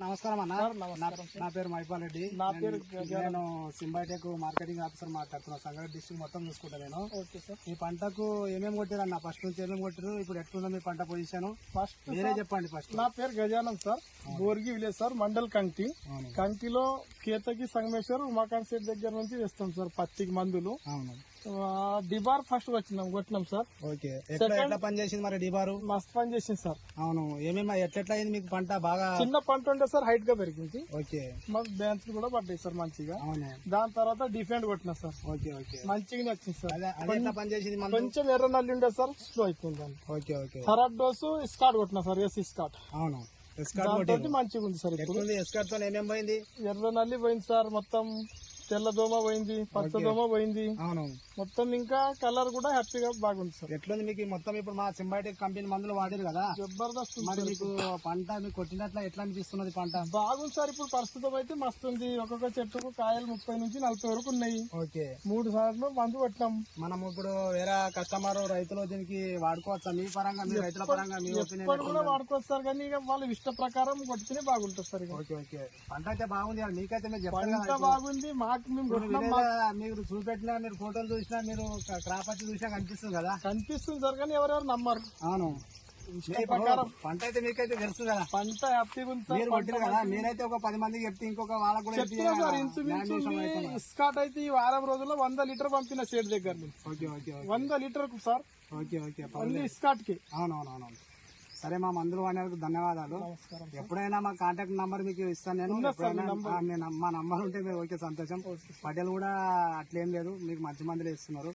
నమస్కారం అన్న. నా పేరు మైపాల్ రెడ్డి. నేను సింబైటెక్ మార్కెటింగ్ ఆఫీసర్ మాట్లాడుతున్నాను. సంగారెడ్డి డిస్ట్రిక్ట్ మొత్తం చూసుకుంటా నేను. ఈ పంటకు ఏమేమి కొట్టారు అన్న? ఫస్ట్ నుంచి ఏమేమి కొట్టారు, ఇప్పుడు ఎట్లుందో మీ పంట పొజిషన్ మీరే చెప్పండి. ఫస్ట్ నా పేరు Gajanand sir, బోర్గి village sir, mandal కంకి. కంకిలో కేతకి సంగమేశ్వర్ ఉమాకాంత్ సేట్ దగ్గర నుంచి వేస్తాం సార్ పత్తికి మందులు. అవును. డిబార్ ఫస్ట్ కొట్టినాం సార్. ఓకే, ఎట్లా పని చేసింది మరి డిబారు? మస్తు పని చేసింది సార్. అవును. ఏమేమి ఎట్లా అయింది మీకు పంట? బాగా చిన్న పంట ఉంటే సార్ హైట్ గా పెరిగింది. ఓకే, మాకు బ్యాన్స్ కూడా పడ్డాయి సార్ మంచిగా. అవును. దాని తర్వాత డిఫెండ్ కొట్టినా సార్. ఓకే ఓకే, మంచిగానే వచ్చింది సార్. ఎట్లా పని చేసింది? కొంచెం ఎర్ర నల్లి ఉండే సార్, స్లో అయిపోయింది. Okay okay. Third dose Scott కొట్టినా సార్, స్కాట్. అవును, మంచిగా ఉంది సార్. ఇప్పుడు ఎస్కాట్ తో ఏమేమి పోయింది? ఎర్ర నల్లి పోయింది సార్, మొత్తం తెల్ల దోమ పోయింది, పచ్చ దోమ పోయింది. అవును. మొత్తం ఇంకా కలర్ కూడా హ్యాపీగా బాగుంది సార్. ఎట్లుంది మీకు మొత్తం? ఇప్పుడు మా సింబైటెక్ కంపెనీ మందులు వాడారు కదా, జబర్దస్త్. మరి మీకు పంట మీకు కొట్టినట్లు ఎట్లా అనిపిస్తున్నది? పంట బాగుంది సార్. ఇప్పుడు ప్రస్తుతం అయితే మస్తు ఉంది. ఒక్కొక్క చెట్టుకు కాయలు 30 నుంచి 40 వరకు ఉన్నాయి. ఓకే. 3 సార్లు మందు కొట్టినాం. మనం ఇప్పుడు వేరే కస్టమర్ రైతులు దీనికి వాడుకోవచ్చా? మీ పరంగా, మీ రైతుల పరంగా మీ ఒపీనియన్ కూడా వాడుకోవచ్చు సార్, కానీ ఇక వాళ్ళ ఇష్ట ప్రకారం కొట్టితేనే బాగుంటుంది సార్. Okay okay. పంట అయితే బాగుంది. మీకైతే మీరు పంట బాగుంది. మాకు మేము మీరు చూపెట్టినా, మీరు ఫోటోలు చూసినా, మీరు క్రాప్ వచ్చి చూసినా కనిపిస్తుంది కదా? కనిపిస్తుంది సార్, కానీ ఎవరెవరు నమ్మరు. అవును. పంట అయితే మీకైతే తెలుసు కదా, పంట హ్యాపీగా ఉంది సార్. మీరు కొట్టిరు కదా, మీరైతే ఒక 10 మందికి చెప్తే ఇంకొక వాళ్ళకు కూడా చెప్పినా సార్. ఇంచుమించు స్కాట్ అయితే ఈ వారం రోజుల్లో 100 లీటర్ పంపిన సేట్ దగ్గర. Okay okay. 100 లీటర్ కు sir. Okay okay. Only Scott కి. అవునవునవును. సరే, మా మందులు వాడినందుకు ధన్యవాదాలు. ఎప్పుడైనా మా కాంటాక్ట్ నంబర్ మీకు ఇస్తాను నేను. మా నంబర్ ఉంటే మీరు ఓకే, సంతోషం. పటేల్ కూడా అట్లేం లేదు, మీకు మంచి మందులు ఇస్తున్నారు.